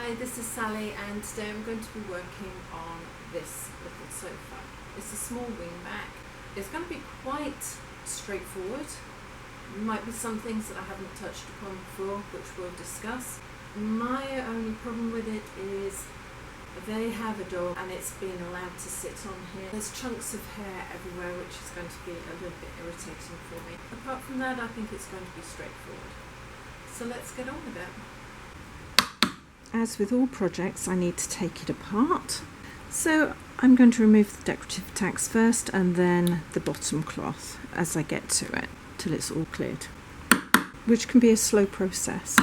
Hi, this is Sally and today I'm going to be working on this little sofa. It's a small wingback. It's going to be quite straightforward. Might be some things that I haven't touched upon before, which we'll discuss. My only problem with it is they have a dog and it's been allowed to sit on here. There's chunks of hair everywhere, which is going to be a little bit irritating for me. Apart from that, I think it's going to be straightforward. So let's get on with it. As with all projects, I need to take it apart. So I'm going to remove the decorative tacks first and then the bottom cloth as I get to it till it's all cleared, which can be a slow process.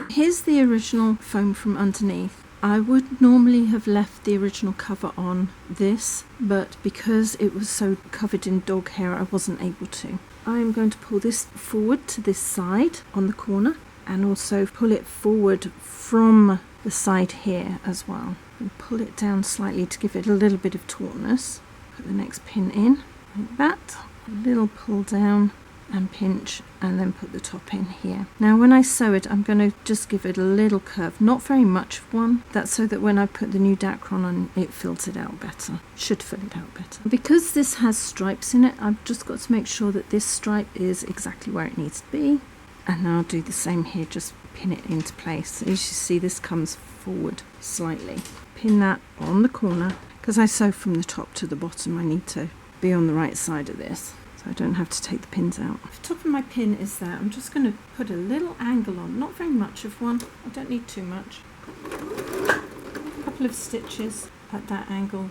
Here's the original foam from underneath. I would normally have left the original cover on this, but because it was so covered in dog hair, I wasn't able to. I'm going to pull this forward to this side on the corner and also pull it forward from the side here as well, and pull it down slightly to give it a little bit of tautness. Put the next pin in like that, a little pull down and pinch, and then put the top in here. Now when I sew it, I'm going to just give it a little curve, not very much of one. That's so that when I put the new dacron on, it fills it out better, should fill it out better. Because this has stripes in it, I've just got to make sure that this stripe is exactly where it needs to be. And now I'll do the same here, just pin it into place. As you see, this comes forward slightly. Pin that on the corner. Because I sew from the top to the bottom, I need to be on the right side of this, so I don't have to take the pins out. The top of my pin is there. I'm just going to put a little angle on, not very much of one. I don't need too much. A couple of stitches at that angle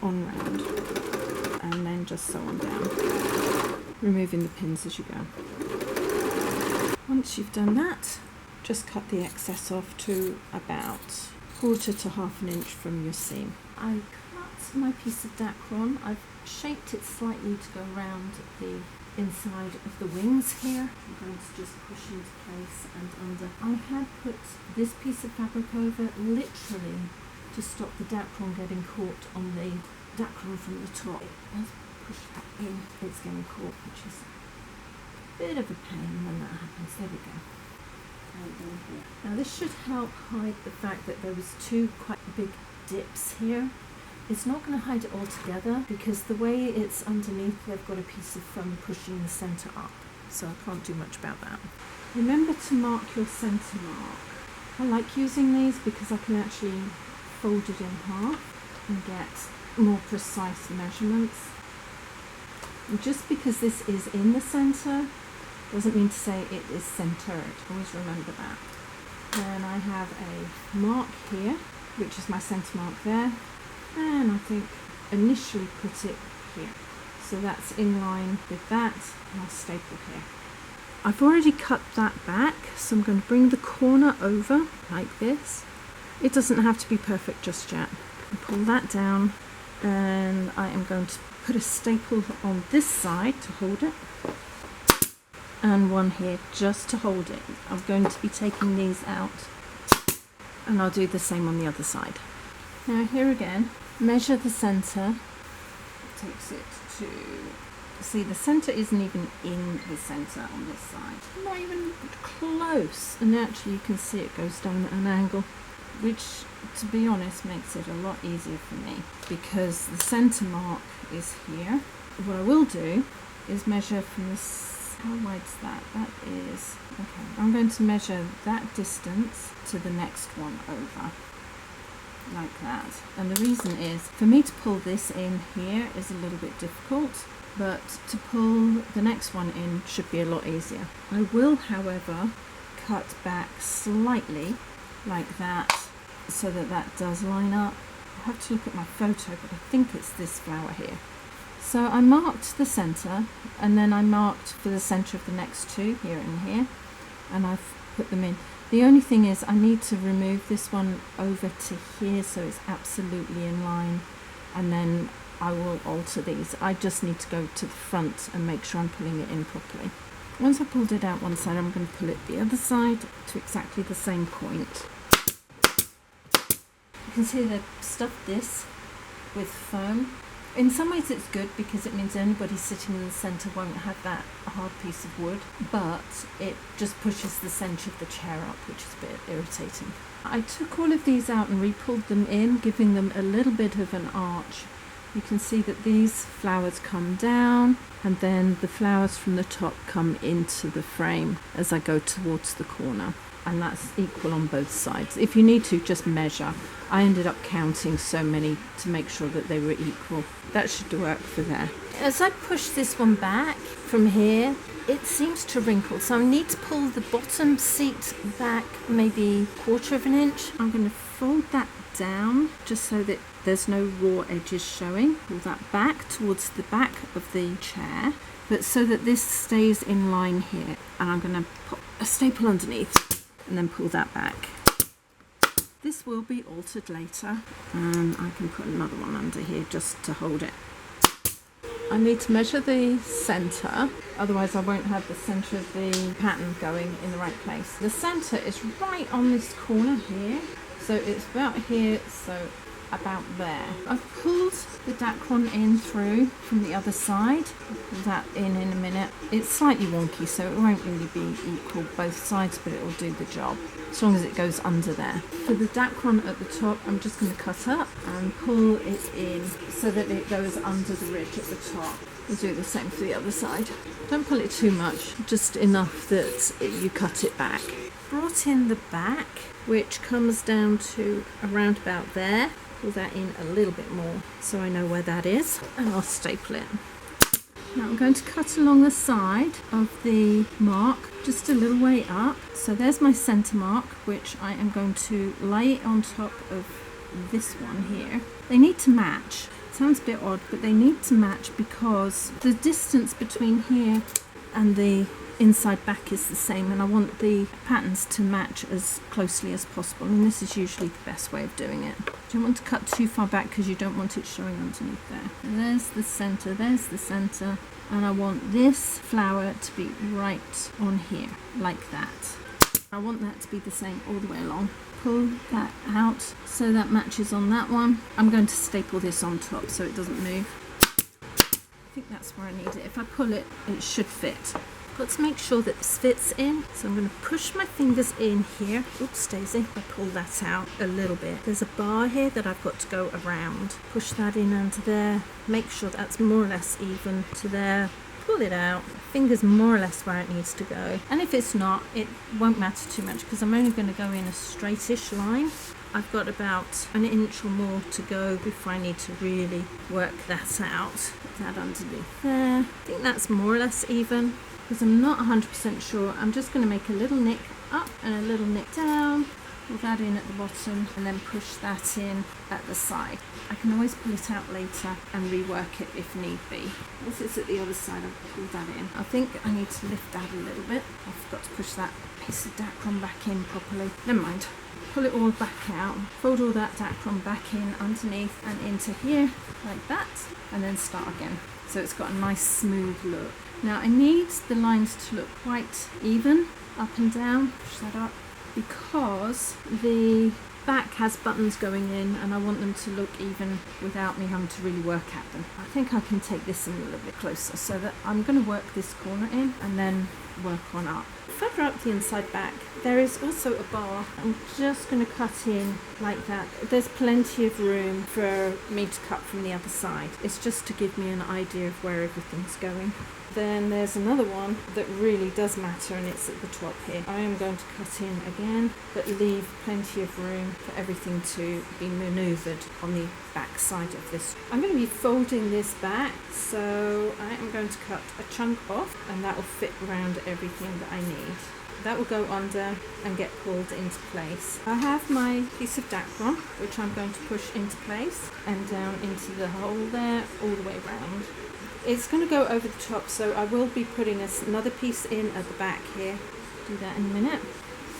on round, and then just sew on down, removing the pins as you go. Once you've done that, just cut the excess off to about 1/4 to 1/2 inch from your seam. I cut my piece of dacron. I've shaped it slightly to go around the inside of the wings here. I'm going to just push into place and under. I had put this piece of fabric over literally to stop the dacron getting caught on the dacron from the top. As I push that in, it's getting caught, which is bit of a pain when that happens. There we go. Now this should help hide the fact that there was two quite big dips here. It's not going to hide it all together because the way it's underneath, they've got a piece of foam pushing the centre up, so I can't do much about that. Remember to mark your centre mark. I like using these because I can actually fold it in half and get more precise measurements. And just because this is in the centre doesn't mean to say it is centered. Always remember that. Then I have a mark here, which is my centre mark there, and I think initially put it here. So that's in line with that, and I'll staple here. I've already cut that back, so I'm going to bring the corner over like this. It doesn't have to be perfect just yet. And pull that down, and I am going to put a staple on this side to hold it, and one here just to hold it. I'm going to be taking these out, and I'll do the same on the other side. Now here again, measure the centre. It takes it to, see, the centre isn't even in the centre on this side, not even close, and actually you can see it goes down at an angle, which to be honest makes it a lot easier for me because the centre mark is here. What I will do is measure from this. How wide's that? That is, okay, I'm going to measure that distance to the next one over, like that. And the reason is, for me to pull this in here is a little bit difficult, but to pull the next one in should be a lot easier. I will, however, cut back slightly, like that, so that that does line up. I have to look at my photo, but I think it's this flower here. So I marked the centre, and then I marked for the centre of the next two, here and here, and I've put them in. The only thing is I need to remove this one over to here so it's absolutely in line, and then I will alter these. I just need to go to the front and make sure I'm pulling it in properly. Once I've pulled it out one side, I'm going to pull it the other side to exactly the same point. You can see they've stuffed this with foam In some ways it's good because it means anybody sitting in the centre won't have that hard piece of wood, but it just pushes the centre of the chair up, which is a bit irritating. I took all of these out and re-pulled them in, giving them a little bit of an arch. You can see that these flowers come down and then the flowers from the top come into the frame as I go towards the corner. And that's equal on both sides. If you need to, just measure. I ended up counting so many to make sure that they were equal. That should work for there. As I push this one back from here, it seems to wrinkle. So I need to pull the bottom seat back maybe 1/4 of an inch. I'm going to fold that down just so that there's no raw edges showing. Pull that back towards the back of the chair, but so that this stays in line here. And I'm going to put a staple underneath and then pull that back. This will be altered later, and I can put another one under here just to hold it. I need to measure the centre, otherwise I won't have the centre of the pattern going in the right place. The centre is right on this corner here, so it's about here, so about there. I've pulled the dacron in through from the other side. I'll pull that in a minute. It's slightly wonky, so it won't really be equal both sides, but it will do the job as long as it goes under there. For the dacron at the top, I'm just going to cut up and pull it in so that it goes under the ridge at the top. We'll do the same for the other side. Don't pull it too much, just enough that you cut it back. Brought in the back, which comes down to around about there. Pull that in a little bit more so I know where that is, and I'll staple it. Now I'm going to cut along the side of the mark just a little way up. So there's my centre mark, which I am going to lay on top of this one here. They need to match. Sounds a bit odd, but they need to match because the distance between here and the inside back is the same, and I want the patterns to match as closely as possible, and this is usually the best way of doing it. You don't want to cut too far back because you don't want it showing underneath there. And there's the centre, and I want this flower to be right on here, like that. I want that to be the same all the way along. Pull that out so that matches on that one. I'm going to staple this on top so it doesn't move. I think that's where I need it. If I pull it, it should fit. Got to make sure that this fits in, so I'm going to push my fingers in here. Oops, Daisy. I pull that out a little bit. There's a bar here that I've got to go around. Push that in under there. Make sure that's more or less even to there. Pull it out. Fingers more or less where it needs to go. And if it's not, it won't matter too much because I'm only going to go in a straightish line. I've got about an inch or more to go before I need to really work that out. Put that underneath there. I think that's more or less even. Because I'm not 100% sure, I'm just going to make a little nick up and a little nick down, pull that in at the bottom, and then push that in at the side. I can always pull it out later and rework it if need be. Once it's at the other side, I'll pull that in. I think I need to lift that a little bit. I forgot to push that piece of dacron back in properly. Never mind. Pull it all back out, fold all that dacron back in underneath and into here, like that, and then start again. So it's got a nice smooth look. Now I need the lines to look quite even, up and down, push that up, because the back has buttons going in and I want them to look even without me having to really work at them. I think I can take this in a little bit closer so that I'm going to work this corner in and then work on up. Further up the inside back, there is also a bar. I'm just going to cut in like that. There's plenty of room for me to cut from the other side. It's just to give me an idea of where everything's going. Then there's another one that really does matter, and it's at the top here. I am going to cut in again, but leave plenty of room for everything to be manoeuvred on the back side of this. I'm going to be folding this back, so I am going to cut a chunk off, and that will fit around everything that I need. That will go under and get pulled into place. I have my piece of dacron, which I'm going to push into place and down into the hole there, all the way around. It's going to go over the top, so I will be putting another piece in at the back here. Do that in a minute.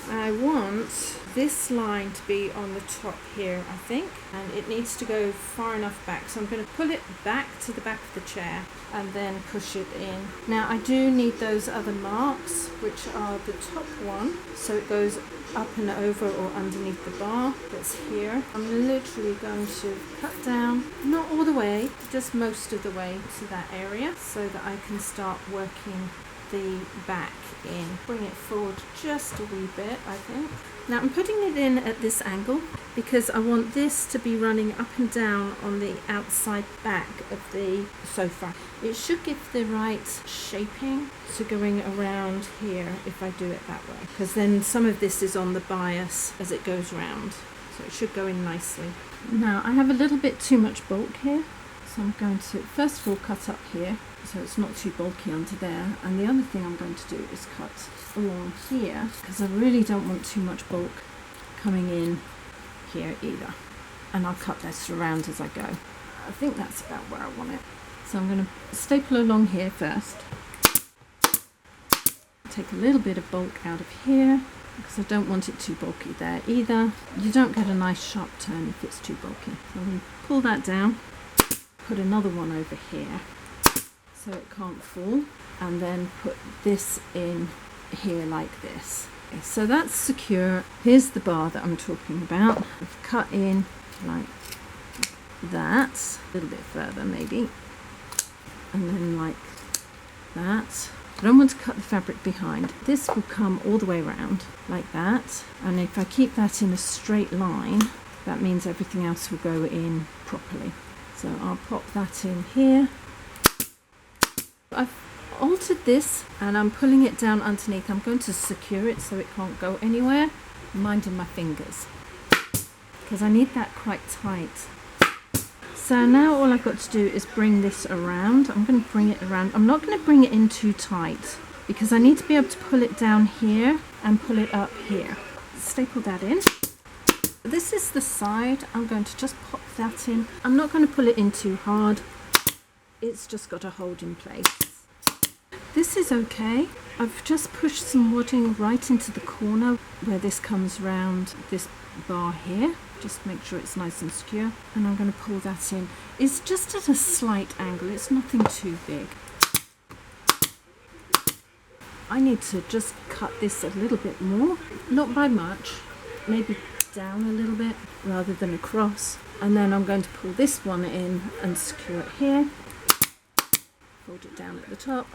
I want this line to be on the top here, I think, and it needs to go far enough back. So I'm going to pull it back to the back of the chair and then push it in. Now I do need those other marks, which are the top one, so it goes up and over or underneath the bar that's here. I'm literally going to cut down, not all the way, just most of the way to that area, so that I can start working the back in. Bring it forward just a wee bit, I think. Now I'm putting it in at this angle because I want this to be running up and down on the outside back of the sofa. It should give the right shaping to going around here if I do it that way, because then some of this is on the bias as it goes round, so it should go in nicely. Now I have a little bit too much bulk here, so I'm going to first of all cut up here so it's not too bulky onto there, and the other thing I'm going to do is cut along here because I really don't want too much bulk coming in here either, and I'll cut this around as I go. I think that's about where I want it. So I'm going to staple along here first, take a little bit of bulk out of here because I don't want it too bulky there either. You don't get a nice sharp turn if it's too bulky. So I'm going to pull that down, put another one over here so it can't fall, and then put this in here like this. Okay, so that's secure. Here's the bar that I'm talking about. I've cut in like that, a little bit further maybe, and then like that. I don't want to cut the fabric behind. This will come all the way around like that, and if I keep that in a straight line, that means everything else will go in properly. So I'll pop that in here. I've altered this and I'm pulling it down underneath. I'm going to secure it so it can't go anywhere, minding my fingers, because I need that quite tight. So now all I've got to do is bring this around. I'm going to bring it around. I'm not going to bring it in too tight because I need to be able to pull it down here and pull it up here. Staple that in. This is the side. I'm going to just pop that in. I'm not going to pull it in too hard. It's just got to hold in place. This is okay. I've just pushed some wadding right into the corner where this comes round this bar here. Just make sure it's nice and secure. And I'm going to pull that in. It's just at a slight angle. It's nothing too big. I need to just cut this a little bit more. Not by much. Maybe down a little bit rather than across. And then I'm going to pull this one in and secure it here. Fold it down at the top.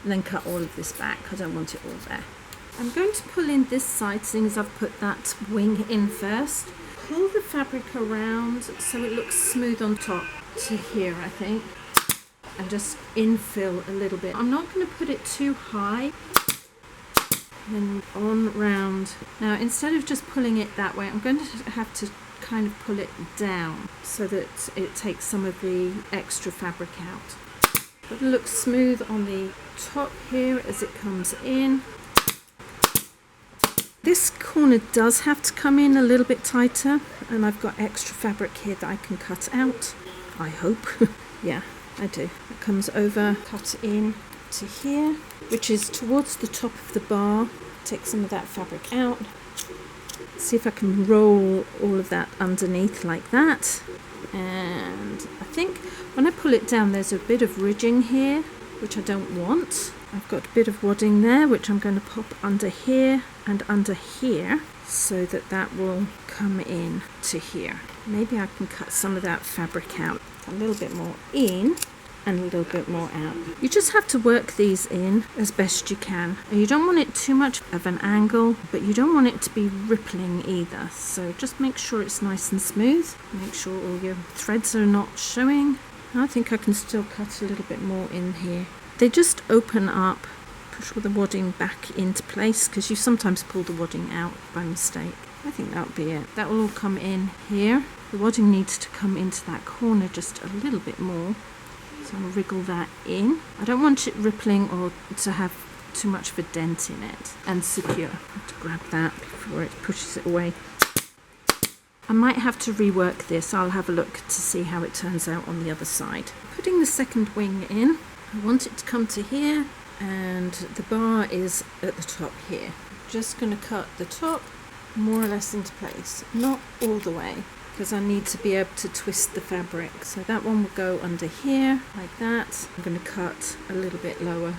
And then cut all of this back. I don't want it all there. I'm going to pull in this side, seeing as I've put that wing in first. Pull the fabric around so it looks smooth on top to here, I think. And just infill a little bit. I'm not going to put it too high. Then on round. Now, instead of just pulling it that way, I'm going to have to kind of pull it down so that it takes some of the extra fabric out. But it looks smooth on the top here as it comes in. This corner does have to come in a little bit tighter, and I've got extra fabric here that I can cut out, I hope. Yeah, I do. It comes over, cut in to here, which is towards the top of the bar. Take some of that fabric out. See if I can roll all of that underneath like that. And I think when I pull it down, there's a bit of ridging here, which I don't want. I've got a bit of wadding there, which I'm going to pop under here and under here, so that that will come in to here. Maybe I can cut some of that fabric out, a little bit more in and a little bit more out. You just have to work these in as best you can. You don't want it too much of an angle, but you don't want it to be rippling either. So just make sure it's nice and smooth. Make sure all your threads are not showing. I think I can still cut a little bit more in here. They just open up. Push all the wadding back into place because you sometimes pull the wadding out by mistake. I think that'll be it. That will all come in here. The wadding needs to come into that corner just a little bit more. So I'll wriggle that in. I don't want it rippling or to have too much of a dent in it. And secure. I have to grab that before it pushes it away. I might have to rework this. I'll have a look to see how it turns out on the other side. Putting the second wing in, I want it to come to here, and the bar is at the top here. Just going to cut the top more or less into place, not all the way, because I need to be able to twist the fabric. So that one will go under here like that. I'm going to cut a little bit lower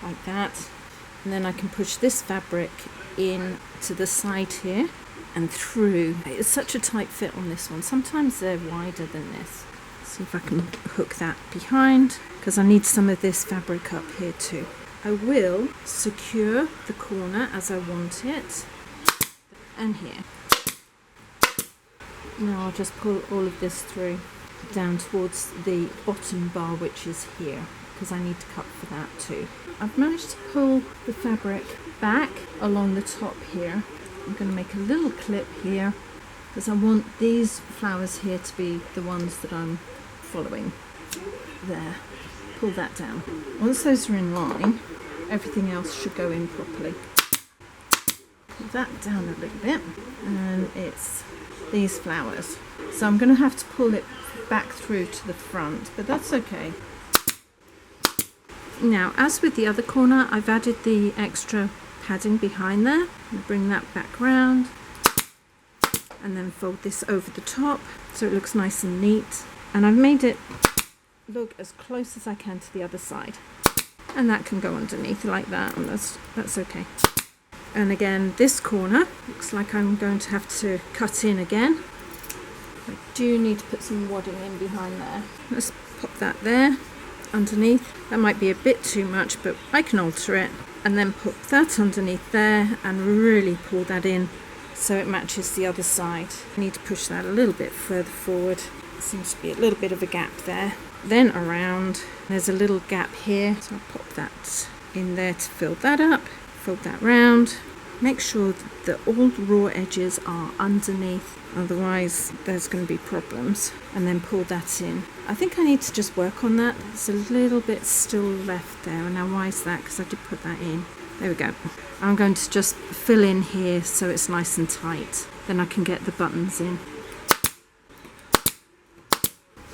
like that, and then I can push this fabric in to the side here and through. It's such a tight fit on this one. Sometimes they're wider than this. See if I can hook that behind, because I need some of this fabric up here too. I will secure the corner as I want it, and here. Now I'll just pull all of this through down towards the bottom bar, which is here, because I need to cut for that too. I've managed to pull the fabric back along the top here. I'm going to make a little clip here, because I want these flowers here to be the ones that I'm following. There. Pull that down. Once those are in line, everything else should go in properly. Pull that down a little bit, and it's these flowers. So I'm going to have to pull it back through to the front, but that's okay. Now, as with the other corner, I've added the extra padding behind there. Bring that back round, and then fold this over the top so it looks nice and neat. And I've made it look as close as I can to the other side, and that can go underneath like that, and that's okay. And again, this corner looks like I'm going to have to cut in again. I do need to put some wadding in behind there. Let's pop that there underneath. That might be a bit too much, but I can alter it. And then put that underneath there and really pull that in so it matches the other side. I need to push that a little bit further forward. Seems to be a little bit of a gap there. Then around, there's a little gap here, so I'll pop that in there to fill that up. Fold that round. Make sure that all the raw edges are underneath, otherwise there's going to be problems. And then pull that in. I think I need to just work on that. There's a little bit still left there. Now why is that? Because I did put that in. There we go. I'm going to just fill in here so it's nice and tight. Then I can get the buttons in.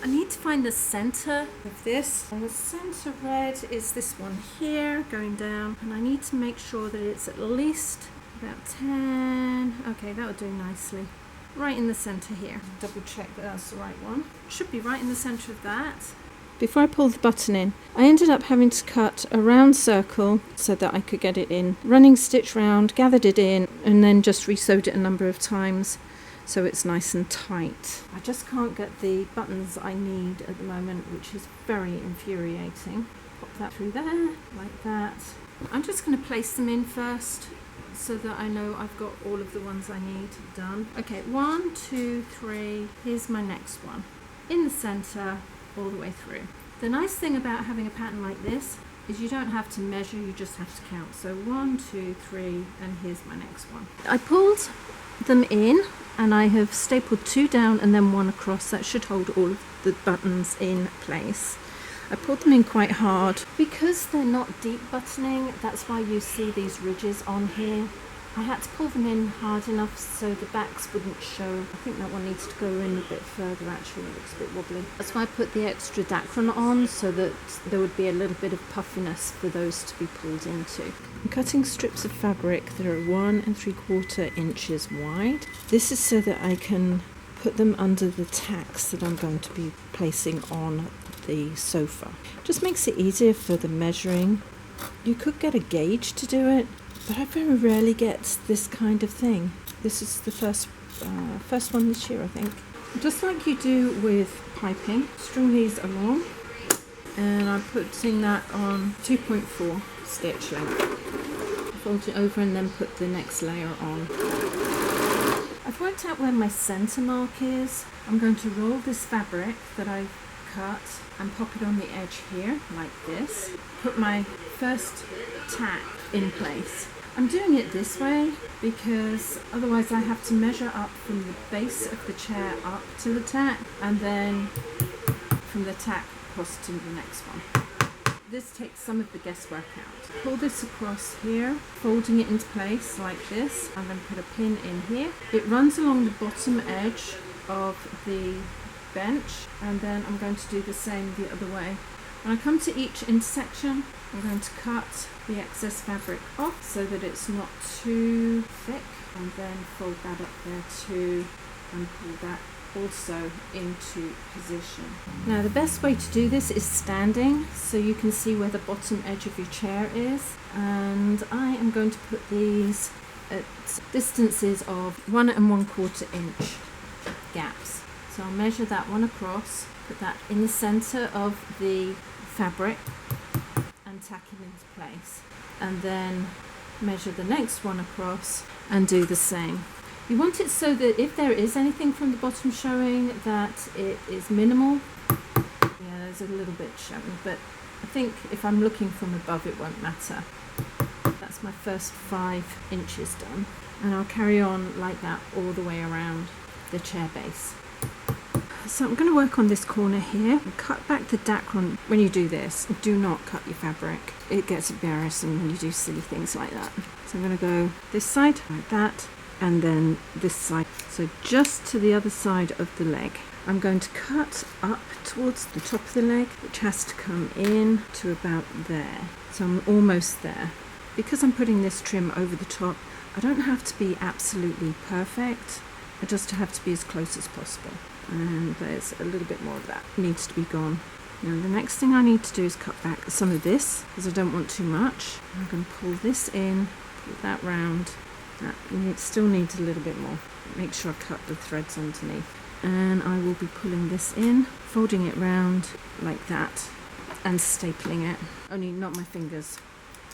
I need to find the center of this. And the center red is this one here going down, and I need to make sure that it's at least about 10. Okay, that will do nicely. Right in the center here. Double check that that's the right one. Should be right in the center of that. Before I pulled the button in, I ended up having to cut a round circle so that I could get it in. Running stitch round, gathered it in, and then just re-sewed it a number of times so it's nice and tight. I just can't get the buttons I need at the moment, which is very infuriating. Pop that through there, like that. I'm just going to place them in first so that I know I've got all of the ones I need done. Okay, 1, 2, 3, here's my next one. In the center, all the way through. The nice thing about having a pattern like this is you don't have to measure, you just have to count. So 1, 2, 3, and here's my next one. I pulled them in, and I have stapled 2 down and then 1 across. That should hold all of the buttons in place. I pulled them in quite hard. Because they're not deep buttoning, that's why you see these ridges on here. I had to pull them in hard enough so the backs wouldn't show. I think that one needs to go in a bit further actually, it looks a bit wobbly. That's why I put the extra dacron on, so that there would be a little bit of puffiness for those to be pulled into. I'm cutting strips of fabric that are 1 3/4 inches wide. This is so that I can put them under the tacks that I'm going to be placing on the sofa. Just makes it easier for the measuring. You could get a gauge to do it, but I very rarely get this kind of thing. This is the first one this year, I think. Just like you do with piping, string these along, and I'm putting that on 2.4 stitch length. Fold it over and then put the next layer on. I've worked out where my center mark is. I'm going to roll this fabric that I've cut and pop it on the edge here, like this. Put my first tack in place. I'm doing it this way because otherwise I have to measure up from the base of the chair up to the tack, and then from the tack across to the next one. This takes some of the guesswork out. Pull this across here, folding it into place like this, and then put a pin in here. It runs along the bottom edge of the bench, and then I'm going to do the same the other way. When I come to each intersection, I'm going to cut the excess fabric off so that it's not too thick, and then fold that up there too and pull that also into position. Now the best way to do this is standing, so you can see where the bottom edge of your chair is, and I am going to put these at distances of 1 1/4 inch gaps. So I'll measure that one across, put that in the center of the fabric and tack it into place, and then measure the next one across and do the same. You want it so that if there is anything from the bottom showing, that it is minimal. Yeah, there's a little bit showing, but I think if I'm looking from above it won't matter. That's my first 5 inches done, and I'll carry on like that all the way around the chair base. So I'm going to work on this corner here and cut back the dacron. When you do this, do not cut your fabric. It gets embarrassing when you do silly things like that. So I'm going to go this side like that, and then this side. So just to the other side of the leg. I'm going to cut up towards the top of the leg, which has to come in to about there. So I'm almost there. Because I'm putting this trim over the top, I don't have to be absolutely perfect. I just have to be as close as possible. And there's a little bit more of that needs to be gone. Now the next thing I need to do is cut back some of this because I don't want too much. I'm going to pull this in, pull that round. It still needs a little bit more. Make sure I cut the threads underneath. And I will be pulling this in, folding it round like that and stapling it. Only not my fingers.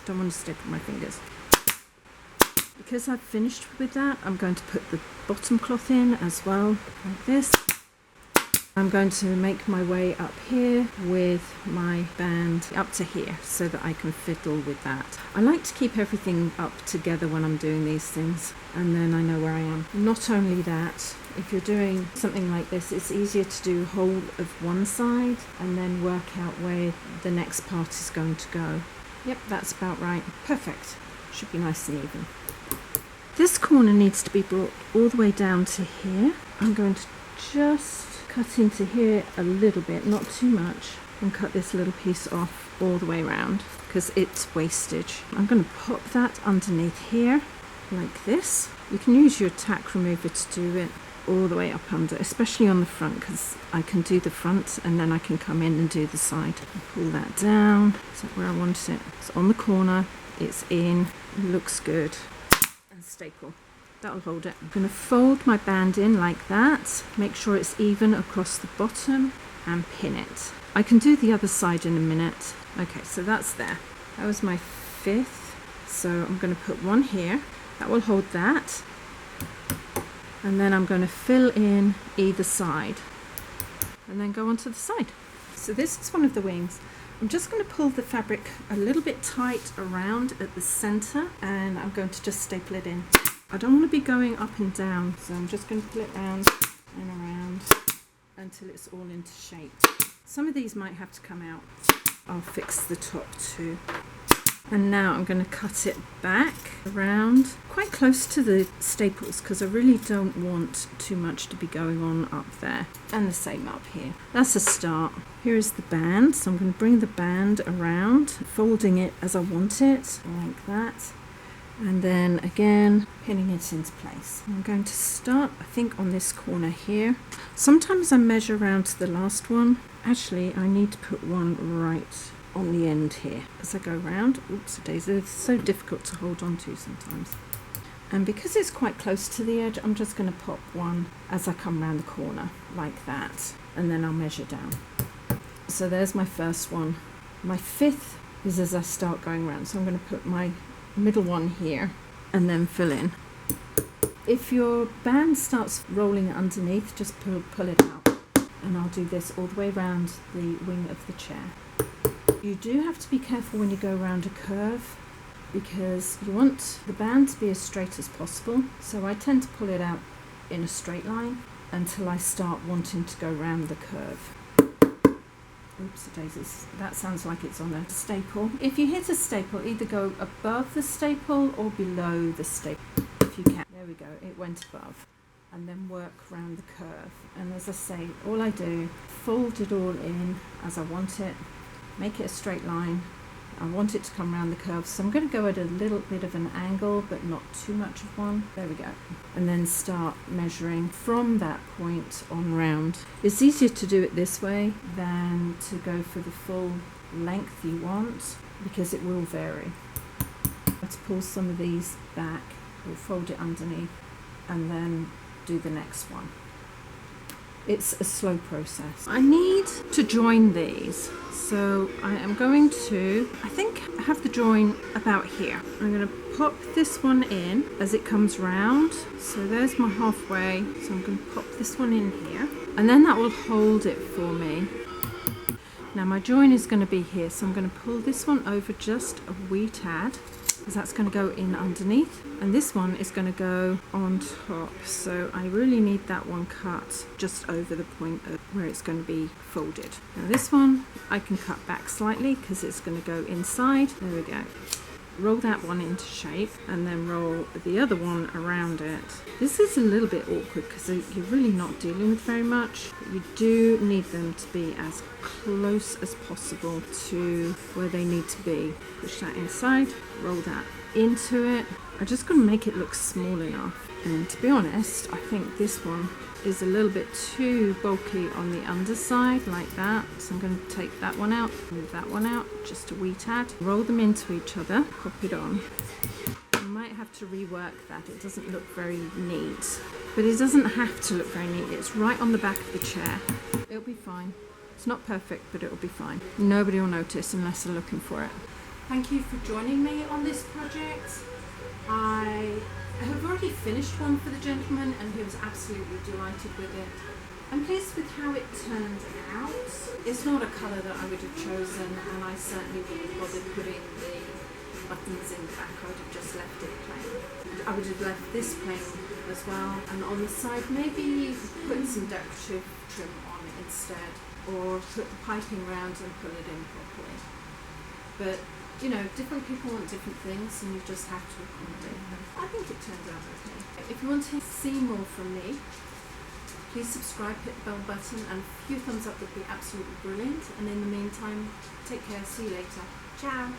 Don't want to staple my fingers. Because I've finished with that, I'm going to put the bottom cloth in as well, like this. I'm going to make my way up here with my band up to here so that I can fiddle with that. I like to keep everything up together when I'm doing these things, and then I know where I am. Not only that, if you're doing something like this, it's easier to do whole of one side and then work out where the next part is going to go. Yep, that's about right. Perfect. Should be nice and even. This corner needs to be brought all the way down to here. I'm going to just cut into here a little bit, not too much, and cut this little piece off all the way around because it's wastage. I'm going to pop that underneath here like this. You can use your tack remover to do it all the way up under, especially on the front, because I can do the front and then I can come in and do the side. Pull that down. Is that where I want it? It's on the corner, it's in, it looks good. And staple. That'll hold it. I'm going to fold my band in like that, make sure it's even across the bottom, and pin it. I can do the other side in a minute. Okay, so that's there. That was my 5th. So I'm going to put one here. That will hold that. And then I'm going to fill in either side. And then go onto the side. So this is one of the wings. I'm just going to pull the fabric a little bit tight around at the center, and I'm going to just staple it in. I don't want to be going up and down, so I'm just going to pull it round and around until it's all into shape. Some of these might have to come out. I'll fix the top too. And now I'm going to cut it back around quite close to the staples because I really don't want too much to be going on up there. And the same up here. That's a start. Here is the band, so I'm going to bring the band around, folding it as I want it, like that. And then again, pinning it into place. I'm going to start, I think, on this corner here. Sometimes I measure around to the last one. Actually, I need to put one right on the end here as I go round. Oops, they're so difficult to hold on to sometimes. And because it's quite close to the edge, I'm just going to pop one as I come round the corner, like that. And then I'll measure down. So there's my first one. My 5th is as I start going round. So I'm going to put my middle one here and then fill in. If your band starts rolling underneath, just pull it out, and I'll do this all the way around the wing of the chair. You do have to be careful when you go around a curve because you want the band to be as straight as possible, so I tend to pull it out in a straight line until I start wanting to go round the curve. Oops, daisies. That sounds like it's on a staple. If you hit a staple, either go above the staple or below the staple, if you can. There we go, it went above. And then work around the curve. And as I say, all I do, fold it all in as I want it, make it a straight line. I want it to come around the curve, so I'm going to go at a little bit of an angle, but not too much of one. There we go. And then start measuring from that point on round. It's easier to do it this way than to go for the full length you want, because it will vary. Let's pull some of these back, we'll fold it underneath, and then do the next one. It's a slow process. I need to join these, so I am going to, I think I have the join about here. I'm going to pop this one in as it comes round. So there's my halfway, so I'm going to pop this one in here, and then that will hold it for me. Now my join is going to be here, so I'm going to pull this one over just a wee tad, because that's going to go in underneath, and this one is going to go on top. So I really need that one cut just over the point of where it's going to be folded. Now this one I can cut back slightly because it's going to go inside. There we go. Roll that one into shape and then roll the other one around it. This is a little bit awkward because you're really not dealing with very much, but you do need them to be as close as possible to where they need to be. Push that inside, roll that into it. I'm just going to make it look small enough, and to be honest, I think this one is a little bit too bulky on the underside, like that. So I'm going to take that one out, move that one out, just a wee tad. Roll them into each other, pop it on. You might have to rework that, it doesn't look very neat. But it doesn't have to look very neat, it's right on the back of the chair. It'll be fine. It's not perfect, but it'll be fine. Nobody will notice unless they're looking for it. Thank you for joining me on this project. I have already finished one for the gentleman and he was absolutely delighted with it. I'm pleased with how it turned out. It's not a colour that I would have chosen, and I certainly wouldn't bother putting the buttons in the back. I would have just left it plain. I would have left this plain as well, and on the side maybe put some decorative trim on instead, or put the piping round and pull it in properly. But you know, different people want different things and you just have to accommodate them. I think it turned out okay. If you want to see more from me, please subscribe, hit the bell button, and a few thumbs up would be absolutely brilliant. And in the meantime, take care, see you later. Ciao!